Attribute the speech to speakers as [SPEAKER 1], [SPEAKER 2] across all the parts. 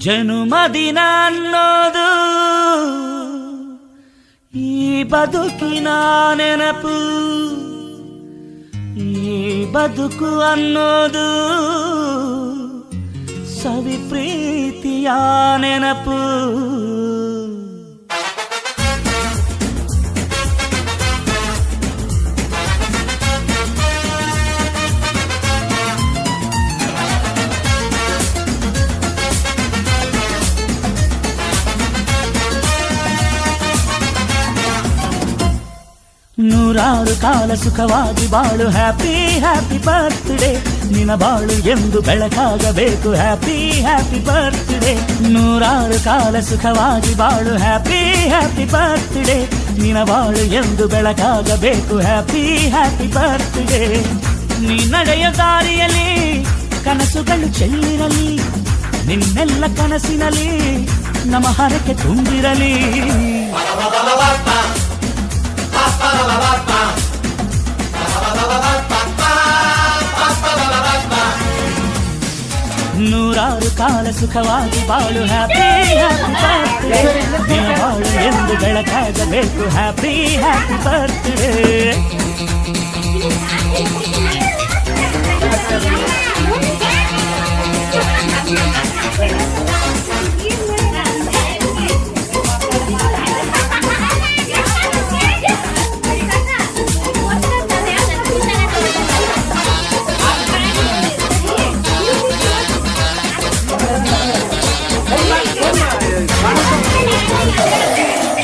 [SPEAKER 1] ಜನುಮದಿನ ಅನ್ನೋದು ಈ ಬದುಕಿನ ನೆನಪು, ಈ ಬದುಕು ಅನ್ನೋದು ಸವಿ ಪ್ರೀತಿಯ ನೆನಪು. ನೂರಾರು ಕಾಲ ಸುಖವಾಗಿ ಬಾಳು, ಹ್ಯಾಪಿ ಹ್ಯಾಪಿ ಬರ್ತ್ಡೇ. ನಿನ್ನ ಬಾಳು ಎಂದು ಬೆಳಕಾಗಬೇಕು, ಹ್ಯಾಪಿ ಹ್ಯಾಪಿ ಬರ್ತ್ಡೇ. ನೂರಾರು ಕಾಲ ಸುಖವಾಗಿ ಬಾಳು, ಹ್ಯಾಪಿ ಹ್ಯಾಪಿ ಬರ್ತ್ಡೇ. ನಿನ್ನ ಬಾಳು ಎಂದು ಬೆಳಕಾಗಬೇಕು, ಹ್ಯಾಪಿ ಹ್ಯಾಪಿ ಬರ್ತ್ಡೇ. ನೀ ನಡೆಯ ದಾರಿಯಲ್ಲಿ ಕನಸುಗಳು ಚೆಲ್ಲಿರಲಿ, ನಿನ್ನೆಲ್ಲ ಕನಸಿನಲ್ಲಿ ನಮ್ಮ ಹರಕೆ ತುಂಬಿರಲಿ. ನೂರಾರು ಕಾಲ ಸುಖವಾಗಿ ಬಾಳು, ಹ್ಯಾಪಿ ಹ್ಯಾಪಿ ಬರ್ತ್ಡೇ. ನಿನ್ನ ಬಾಳು ಎಂದು ಬೆಳಕಾಗಬೇಕು, ಹ್ಯಾಪಿ ಹ್ಯಾಪಿ ಬರ್ತ್ಡೇ.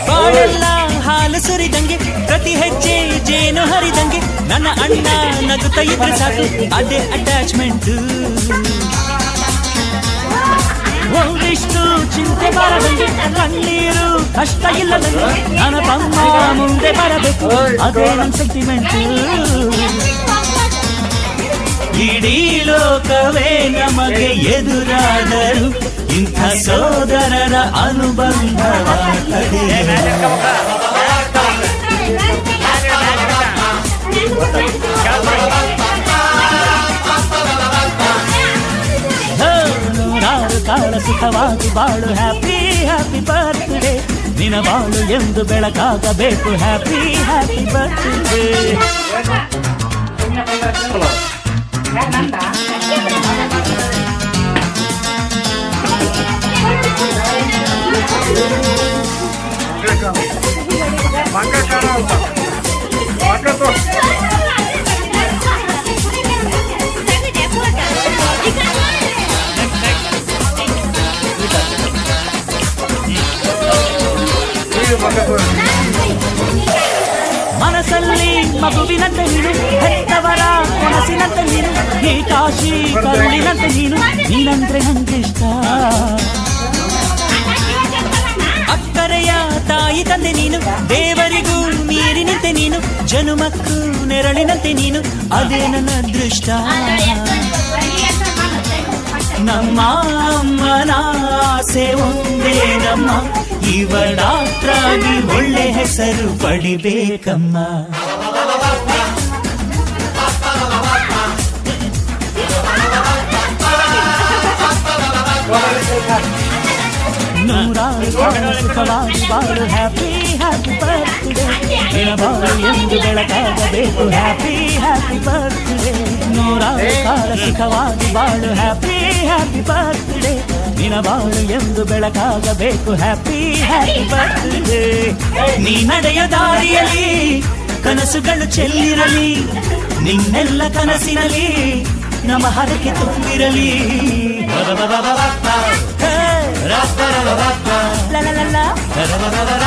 [SPEAKER 1] ಬಾಳೆಲ್ಲ ಹಾಲು ಸುರಿದಂಗೆ, ಪ್ರತಿ ಹೆಜ್ಜೆ ಜೇನು ಹರಿದಂಗೆ, ನನ್ನ ಅಣ್ಣ ನಗುತ್ತಾ ಇದ್ರೆ ಸಾಕು, ಅದೇ ಅಟ್ಯಾಚ್ಮೆಂಟ್. ಒಂದಿಷ್ಟು ಚಿಂತೆ ಬರದಂಗೆ, ಕಣ್ಣೀರು ಕಷ್ಟ ಇಲ್ಲದಂಗೆ, ನನ್ನ ತಮ್ಮ ಮುಂದೆ ಬರಬೇಕು, ಅದೇ ನನ್ನ ಸೆಂಟಿಮೆಂಟ್. ಇಡೀ ಲೋಕವೇ ನಮಗೆ ಎದುರಾದರು, ಇಂಥ ಸೋದರರ ಅನುಬಂಧವ ನೂರಾರು ಕಾಲ ಸುಖವಾಗಿ ಬಾಳು, ಹ್ಯಾಪಿ ಹ್ಯಾಪಿ ಬರ್ತ್ಡೇ. ನಿನ್ನ ಬಾಳು ಎಂದು ಬೆಳಕಾಗಬೇಕು, ಹ್ಯಾಪಿ ಹ್ಯಾಪಿ ಬರ್ತ್ಡೇ. ಮನಸ್ಸಲ್ಲಿ ಮಗುವಿನಂತೆ ನೀನು, ಹೆತ್ತವರ ಮನಸ್ಸಿನಂತೆ ನೀನು, ಈ ಕಾಶಿ ಕರುಳಿನಂತೆ ನೀನು, ನೀನಂದ್ರೆ ನಂಗಿಷ್ಟ. ಅಕ್ಕರೆಯ ತಾಯಿ ತಂದೆ ನೀನು, ದೇವರಿಗೂ ನೀರಿನಂತೆ ನೀನು, ಜನುಮಕ್ಕೂ ನೆರಳಿನಂತೆ ನೀನು, ಅದೇ ನನ್ನ ಅದೃಷ್ಟ. ನಮ್ಮ ಅಮ್ಮನ ಆಸೆ ಒಂದೇ ನಮ್ಮ, ಇವ ಡಾಕ್ಟ್ರಾಗಿ ಒಳ್ಳೆ ಹೆಸರು ಪಡಿಬೇಕಮ್ಮ. ನೂರಾರು ಕಾಲ ಸುಖವಾಗಿ ಬಾಳು, ಹ್ಯಾಪಿ ಹ್ಯಾಪಿ ಬರ್ತ್ಡೇ. ನಿನ್ನ ಬಾಳು ಎಂದು ಬೆಳಕಾಗಬೇಕು, ಹ್ಯಾಪಿ ಹ್ಯಾಪಿ ಬರ್ತ್ಡೇ. ನೂರಾರು ಕಾಲ ಸುಖವಾಗಿ ಬಾಳು, ಹ್ಯಾಪಿ ಹ್ಯಾಪಿ ಬರ್ತ್ಡೇ. ನಿನ್ನ ಬಾಳು ಎಂದು ಬೆಳಕಾಗಬೇಕು, ಹ್ಯಾಪಿ ಹ್ಯಾಪಿ ಬರ್ತ್ಡೇ. ನೀ ನಡೆಯ ದಾರಿಯಲ್ಲಿ ಕನಸುಗಳು ಚೆಲ್ಲಿರಲಿ, ನಿನ್ನೆಲ್ಲ ಕನಸಿನಲ್ಲಿ ನಮ್ಮ ಹರಕೆ ತುಂಬಿರಲಿ. ಲ ಲ ಲ ಲ